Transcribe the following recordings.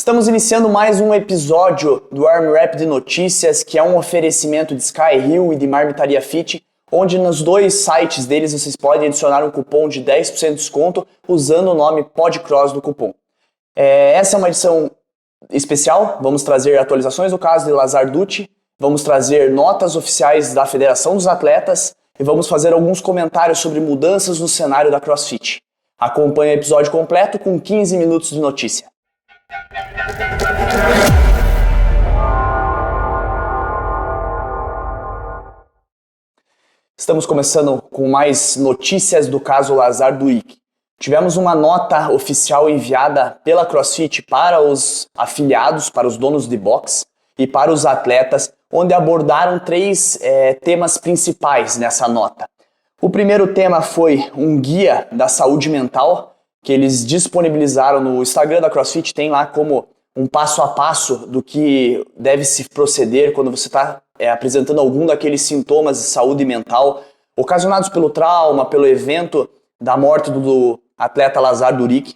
Estamos iniciando mais um episódio do Arm Rap de Notícias, que é um oferecimento de Sky Hill e de Marmitaria Fit, onde nos dois sites deles vocês podem adicionar um cupom de 10% de desconto usando o nome PODCROSS no cupom. Essa é uma edição especial, vamos trazer atualizações do caso de Lazar Dutti, vamos trazer notas oficiais da Federação dos Atletas e vamos fazer alguns comentários sobre mudanças no cenário da CrossFit. Acompanhe o episódio completo com 15 minutos de notícia. Estamos começando com mais notícias do caso Lazar Dutti. Tivemos uma nota oficial enviada pela CrossFit para os afiliados, para os donos de box e para os atletas, onde abordaram três temas principais nessa nota. O primeiro tema foi um guia da saúde mental, que eles disponibilizaram no Instagram da CrossFit, tem lá como um passo a passo do que deve se proceder quando você está apresentando algum daqueles sintomas de saúde mental ocasionados pelo trauma, pelo evento da morte do atleta Lazar Dutti,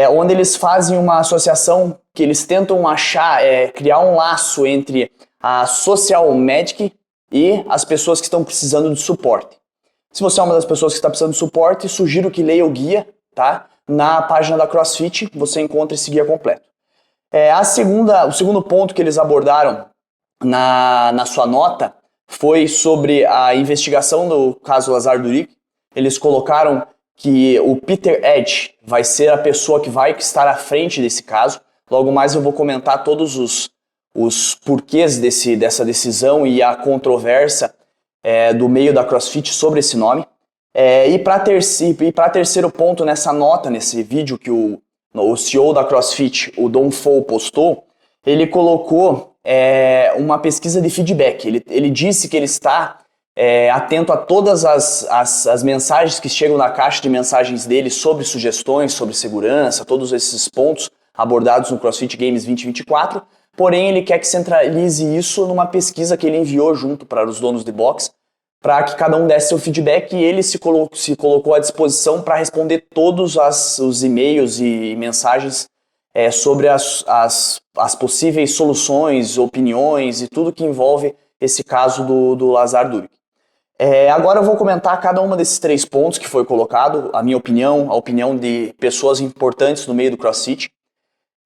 onde eles fazem uma associação que eles tentam criar um laço entre a social medic e as pessoas que estão precisando de suporte. Se você é uma das pessoas que está precisando de suporte, sugiro que leia o guia, tá? Na página da CrossFit você encontra esse guia completo. O segundo ponto que eles abordaram na sua nota foi sobre a investigação do caso Lazar Dutti. Eles colocaram que o Peter Edge vai ser a pessoa que vai estar à frente desse caso. Logo mais eu vou comentar todos os porquês dessa decisão e a controvérsia do meio da CrossFit sobre esse nome. E para terceiro ponto nessa nota, nesse vídeo que o CEO da CrossFit, o Don Fo, postou, ele colocou uma pesquisa de feedback. Ele disse que ele está atento a todas as mensagens que chegam na caixa de mensagens dele sobre sugestões, sobre segurança, todos esses pontos abordados no CrossFit Games 2024, porém ele quer que centralize isso numa pesquisa que ele enviou junto para os donos de box, para que cada um desse seu feedback, e ele se colocou à disposição para responder todos os e-mails e mensagens sobre as possíveis soluções, opiniões e tudo que envolve esse caso do Lazar Dutti. Agora eu vou comentar cada um desses três pontos que foi colocado, a minha opinião, a opinião de pessoas importantes no meio do CrossFit.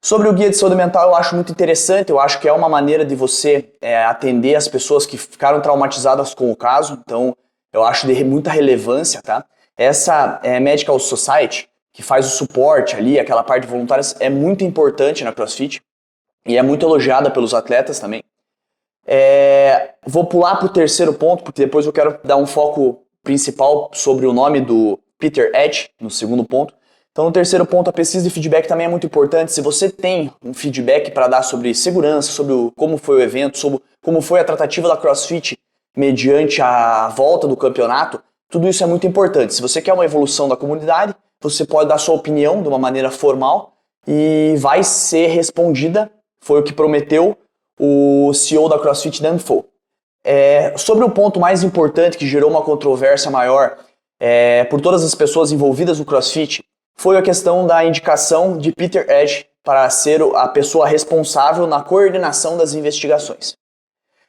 Sobre o guia de saúde mental eu acho muito interessante, eu acho que é uma maneira de você atender as pessoas que ficaram traumatizadas com o caso, então eu acho de muita relevância, tá? Essa Medical Society, que faz o suporte ali, aquela parte de voluntários, é muito importante na CrossFit e é muito elogiada pelos atletas também. Vou pular para o terceiro ponto, porque depois eu quero dar um foco principal sobre o nome do Peter Edge, no segundo ponto. Então, no terceiro ponto, a pesquisa de feedback também é muito importante. Se você tem um feedback para dar sobre segurança, sobre como foi o evento, sobre como foi a tratativa da CrossFit mediante a volta do campeonato, tudo isso é muito importante. Se você quer uma evolução da comunidade, você pode dar sua opinião de uma maneira formal e vai ser respondida, foi o que prometeu o CEO da CrossFit, Dan Fo. Sobre o ponto mais importante que gerou uma controvérsia maior por todas as pessoas envolvidas no CrossFit, foi a questão da indicação de Peter Edge para ser a pessoa responsável na coordenação das investigações.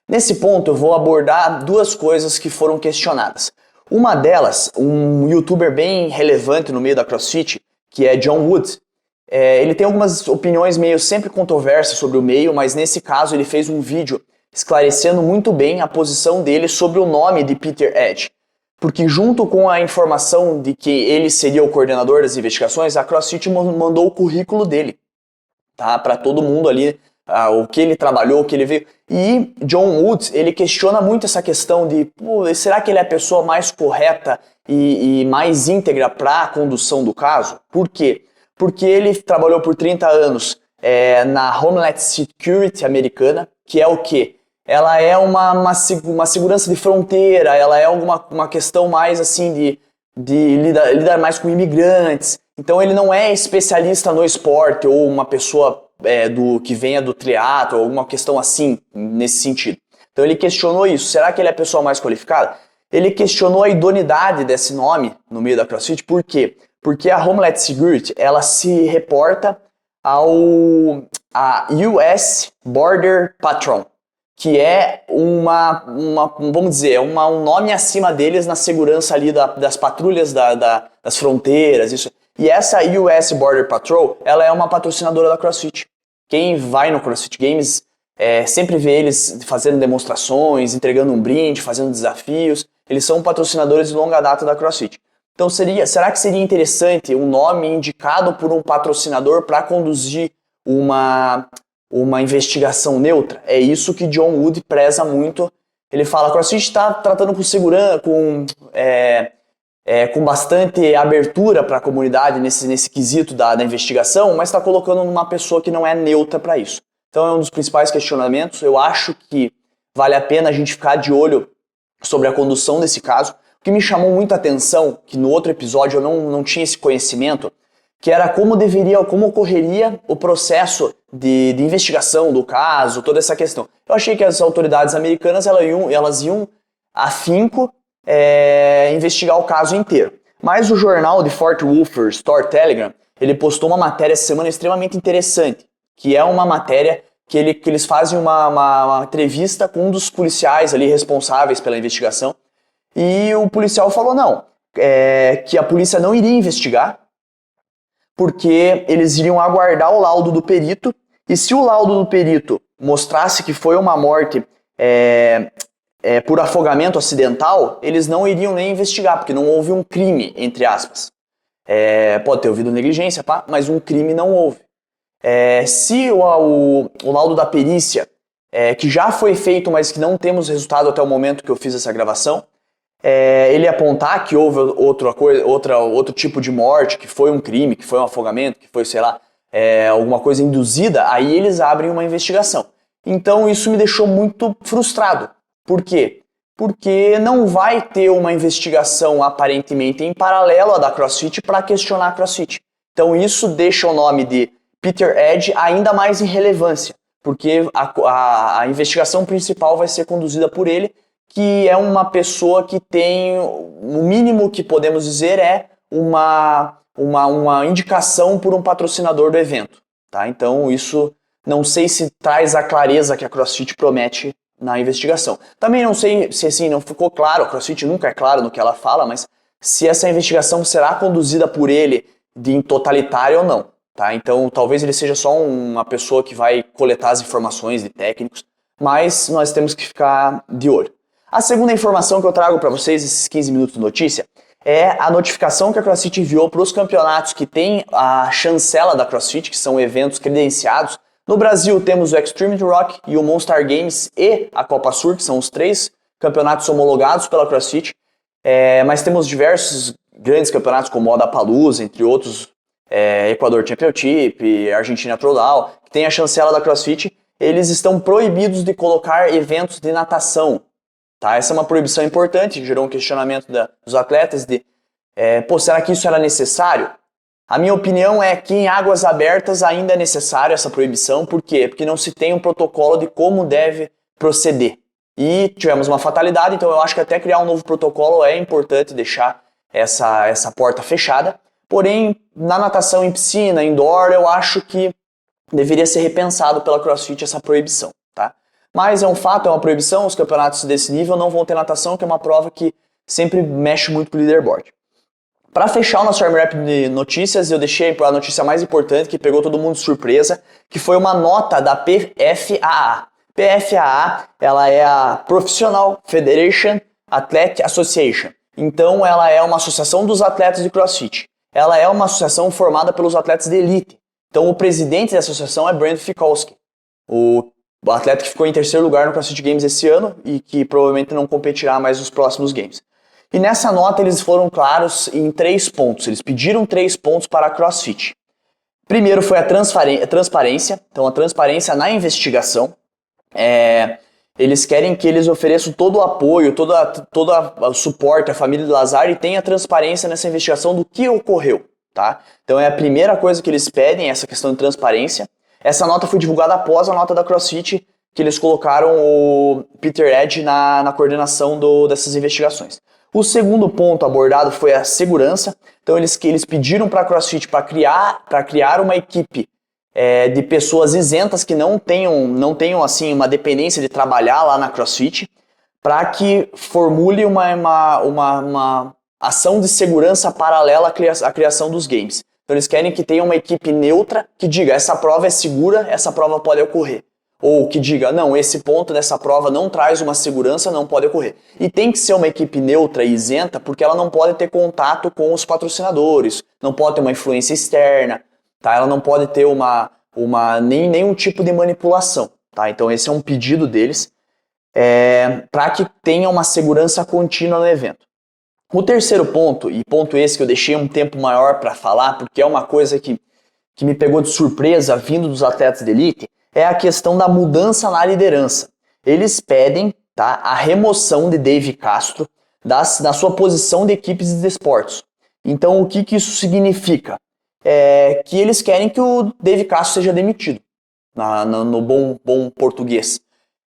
Nesse ponto eu vou abordar duas coisas que foram questionadas. Uma delas, um youtuber bem relevante no meio da CrossFit, que é John Wood, ele tem algumas opiniões meio sempre controversas sobre o meio, mas nesse caso ele fez um vídeo esclarecendo muito bem a posição dele sobre o nome de Peter Edge. Porque junto com a informação de que ele seria o coordenador das investigações, a CrossFit mandou o currículo dele, tá? Para todo mundo ali, o que ele trabalhou, o que ele veio. E John Woods, ele questiona muito essa questão de, será que ele é a pessoa mais correta e mais íntegra para a condução do caso? Por quê? Porque ele trabalhou por 30 anos na Homeland Security americana, que é o quê? Ela é uma segurança de fronteira, ela é uma questão mais assim de lidar mais com imigrantes. Então ele não é especialista no esporte ou uma pessoa que venha do triatlo, ou alguma questão assim, nesse sentido. Então ele questionou isso. Será que ele é a pessoa mais qualificada? Ele questionou a idoneidade desse nome no meio da CrossFit. Por quê? Porque a Homeland Security, ela se reporta a US Border Patrol, que é vamos dizer, um nome acima deles na segurança ali das patrulhas das fronteiras, isso. E essa US Border Patrol, ela é uma patrocinadora da CrossFit. Quem vai no CrossFit Games sempre vê eles fazendo demonstrações, entregando um brinde, fazendo desafios. Eles são patrocinadores de longa data da CrossFit. Então será que seria interessante um nome indicado por um patrocinador para conduzir uma investigação neutra? É isso que John Wood preza muito. Ele fala que a CrossFit está tratando com segurança, com bastante abertura para a comunidade nesse quesito da investigação, mas está colocando uma pessoa que não é neutra para isso. Então é um dos principais questionamentos. Eu acho que vale a pena a gente ficar de olho sobre a condução desse caso. O que me chamou muita atenção, que no outro episódio eu não tinha esse conhecimento, que era como ocorreria o processo de investigação do caso, toda essa questão. Eu achei que as autoridades americanas elas iam afinco investigar o caso inteiro. Mas o jornal de Fort Worth Star-Telegram, ele postou uma matéria essa semana extremamente interessante, que é uma matéria que eles fazem uma entrevista com um dos policiais ali responsáveis pela investigação, e o policial falou que a polícia não iria investigar, porque eles iriam aguardar o laudo do perito, e se o laudo do perito mostrasse que foi uma morte por afogamento acidental, eles não iriam nem investigar, porque não houve um crime, entre aspas. Pode ter havido negligência, mas um crime não houve. Se o laudo da perícia, que já foi feito, mas que não temos resultado até o momento que eu fiz essa gravação, ele apontar que houve outro tipo de morte, que foi um crime, que foi um afogamento, que foi, sei lá, alguma coisa induzida, aí eles abrem uma investigação. Então isso me deixou muito frustrado. Por quê? Porque não vai ter uma investigação aparentemente em paralelo à da CrossFit para questionar a CrossFit. Então isso deixa o nome de Peter Edge ainda mais em relevância, porque a investigação principal vai ser conduzida por ele, que é uma pessoa que tem, o mínimo que podemos dizer uma indicação por um patrocinador do evento. Tá? Então isso não sei se traz a clareza que a CrossFit promete na investigação. Também não sei se assim não ficou claro, a CrossFit nunca é claro no que ela fala, mas se essa investigação será conduzida por ele em totalitário ou não. Tá? Então talvez ele seja só uma pessoa que vai coletar as informações de técnicos, mas nós temos que ficar de olho. A segunda informação que eu trago para vocês, esses 15 minutos de notícia, é a notificação que a CrossFit enviou para os campeonatos que tem a chancela da CrossFit, que são eventos credenciados. No Brasil temos o Extreme Rock e o Monster Games e a Copa Sur, que são os 3 campeonatos homologados pela CrossFit, mas temos diversos grandes campeonatos como o Odapalooza, entre outros, Equador Championship, Argentina Throwdown, que tem a chancela da CrossFit. Eles estão proibidos de colocar eventos de natação. Tá? Essa é uma proibição importante, que gerou um questionamento dos atletas de será que isso era necessário? A minha opinião é que em águas abertas ainda é necessário essa proibição. Por quê? Porque não se tem um protocolo de como deve proceder. E tivemos uma fatalidade, então eu acho que até criar um novo protocolo é importante deixar essa porta fechada. Porém, na natação em piscina, indoor, eu acho que deveria ser repensado pela CrossFit essa proibição. Tá? Mas é um fato, é uma proibição, os campeonatos desse nível não vão ter natação, que é uma prova que sempre mexe muito com o leaderboard. Para fechar o nosso Arm Wrap de notícias, eu deixei a notícia mais importante, que pegou todo mundo de surpresa, que foi uma nota da PFAA. PFAA, ela é a Professional Federation Athletic Association. Então, ela é uma associação dos atletas de CrossFit. Ela é uma associação formada pelos atletas de elite. Então, o presidente da associação é Brandon Fikowski, o atleta que ficou em 3º lugar no CrossFit Games esse ano e que provavelmente não competirá mais nos próximos Games. E nessa nota eles foram claros em 3 pontos. Eles pediram 3 pontos para a CrossFit. Primeiro foi a transparência. Então a transparência na investigação. Eles querem que eles ofereçam todo o apoio, todo o suporte à família de Lazar e tenha transparência nessa investigação do que ocorreu. Tá? Então é a primeira coisa que eles pedem, essa questão de transparência. Essa nota foi divulgada após a nota da CrossFit, que eles colocaram o Peter Edge na coordenação dessas investigações. O segundo ponto abordado foi a segurança. Então eles pediram para a CrossFit para criar uma equipe de pessoas isentas que não tenham assim, uma dependência de trabalhar lá na CrossFit, para que formule uma ação de segurança paralela à criação dos games. Então eles querem que tenha uma equipe neutra que diga, essa prova é segura, essa prova pode ocorrer. Ou que diga, não, esse ponto dessa prova não traz uma segurança, não pode ocorrer. E tem que ser uma equipe neutra e isenta, porque ela não pode ter contato com os patrocinadores, não pode ter uma influência externa, tá? Ela não pode ter nenhum tipo de manipulação. Tá? Então esse é um pedido deles, para que tenha uma segurança contínua no evento. O terceiro ponto, e ponto esse que eu deixei um tempo maior para falar, porque é uma coisa que me pegou de surpresa vindo dos atletas de elite, é a questão da mudança na liderança. Eles pedem, tá, a remoção de Dave Castro da sua posição de equipes de esportes. Então o que isso significa? Que eles querem que o Dave Castro seja demitido, no bom português.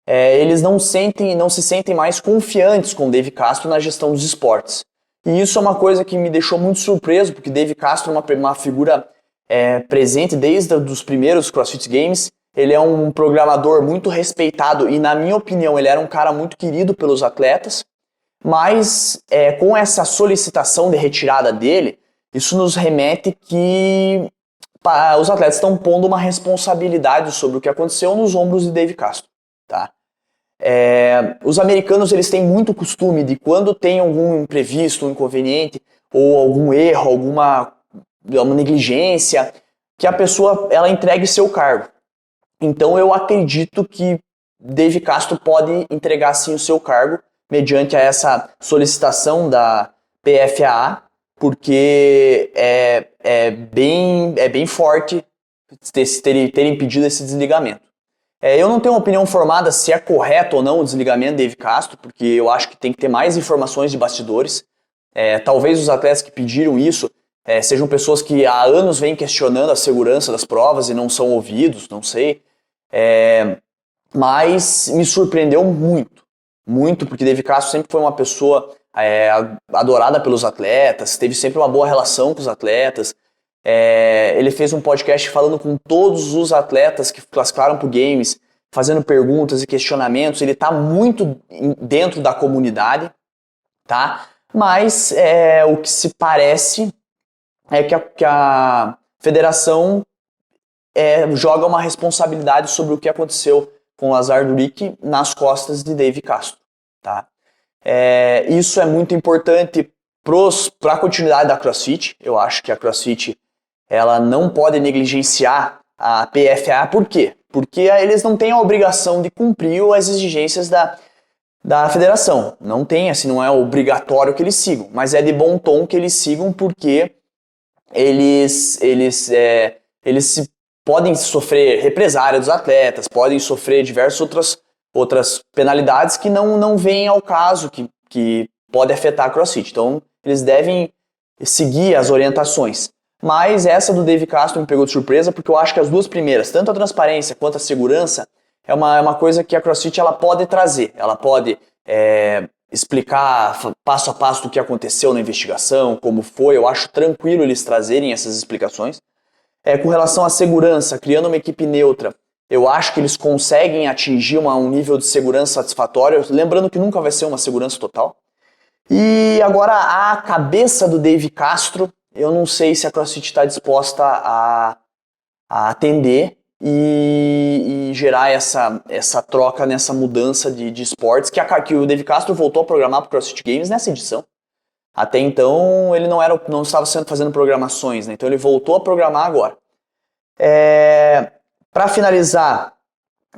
Eles não se sentem mais confiantes com o Dave Castro na gestão dos esportes. E isso é uma coisa que me deixou muito surpreso, porque Dave Castro é uma figura presente desde os primeiros CrossFit Games. Ele é um programador muito respeitado e, na minha opinião, ele era um cara muito querido pelos atletas. Mas com essa solicitação de retirada dele, isso nos remete que os atletas estão pondo uma responsabilidade sobre o que aconteceu nos ombros de Dave Castro. Tá? Os americanos eles têm muito costume de, quando tem algum imprevisto, um inconveniente, ou algum erro, uma negligência, que a pessoa ela entregue seu cargo. Então eu acredito que Dave Castro pode entregar sim o seu cargo mediante a essa solicitação da PFAA, porque é bem forte terem pedido esse desligamento. Eu não tenho uma opinião formada se é correto ou não o desligamento de Dave Castro, porque eu acho que tem que ter mais informações de bastidores. Talvez os atletas que pediram isso sejam pessoas que há anos vêm questionando a segurança das provas e não são ouvidos, não sei. Mas me surpreendeu muito, porque Dave Castro sempre foi uma pessoa adorada pelos atletas, teve sempre uma boa relação com os atletas. Ele fez um podcast falando com todos os atletas que classificaram para o Games, fazendo perguntas e questionamentos. Ele está muito dentro da comunidade, tá? Mas o que se parece é que a federação joga uma responsabilidade sobre o que aconteceu com o Lazar Duric nas costas de Dave Castro. Tá? Isso é muito importante para a continuidade da CrossFit. Eu acho que a CrossFit ela não pode negligenciar a PFA. Por quê? Porque eles não têm a obrigação de cumprir as exigências da federação. Não tem, assim, não é obrigatório que eles sigam, mas é de bom tom que eles sigam, porque eles podem sofrer represária dos atletas, podem sofrer diversas outras penalidades que não vêm ao caso, que pode afetar a CrossFit. Então, eles devem seguir as orientações. Mas essa do Dave Castro me pegou de surpresa, porque eu acho que as duas primeiras, tanto a transparência quanto a segurança, é uma coisa que a CrossFit ela pode trazer. Ela pode explicar passo a passo do que aconteceu na investigação, como foi. Eu acho tranquilo eles trazerem essas explicações. Com relação à segurança, criando uma equipe neutra, eu acho que eles conseguem atingir um nível de segurança satisfatório, lembrando que nunca vai ser uma segurança total. E agora a cabeça do Dave Castro, eu não sei se a CrossFit está disposta a atender e gerar essa troca nessa mudança de esportes, que o Dave Castro voltou a programar para o CrossFit Games nessa edição. Até então ele não estava fazendo programações, né? Então ele voltou a programar agora. Para finalizar,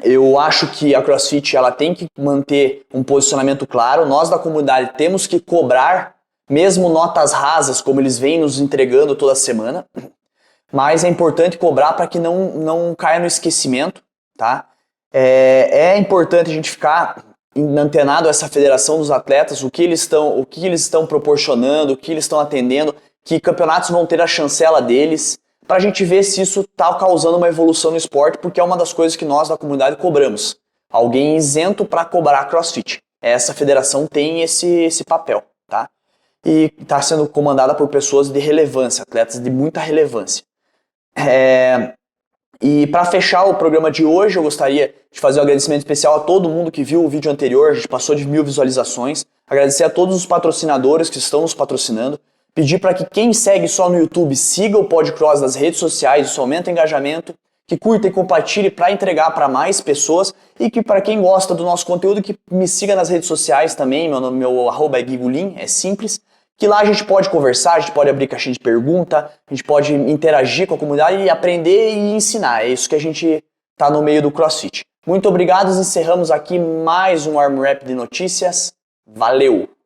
eu acho que a CrossFit ela tem que manter um posicionamento claro. Nós da comunidade temos que cobrar, mesmo notas rasas, como eles vêm nos entregando toda semana. Mas é importante cobrar para que não caia no esquecimento, tá? É importante a gente ficar antenado a essa federação dos atletas, o que eles estão proporcionando, o que eles estão atendendo, que campeonatos vão ter a chancela deles, para a gente ver se isso está causando uma evolução no esporte, porque é uma das coisas que nós da comunidade cobramos. Alguém isento para cobrar CrossFit. Essa federação tem esse papel, tá? E está sendo comandada por pessoas de relevância, atletas de muita relevância. E para fechar o programa de hoje, eu gostaria de fazer um agradecimento especial a todo mundo que viu o vídeo anterior, a gente passou de 1000 visualizações. Agradecer a todos os patrocinadores que estão nos patrocinando. Pedir para que quem segue só no YouTube siga o Podcross nas redes sociais, isso aumenta o engajamento. Que curta e compartilhe para entregar para mais pessoas. E que para quem gosta do nosso conteúdo, que me siga nas redes sociais também, meu arroba é Guigulin, é simples. Que lá a gente pode conversar, a gente pode abrir caixinha de pergunta, a gente pode interagir com a comunidade e aprender e ensinar. É isso que a gente tá no meio do CrossFit. Muito obrigado, encerramos aqui mais um Arm Wrap de notícias. Valeu!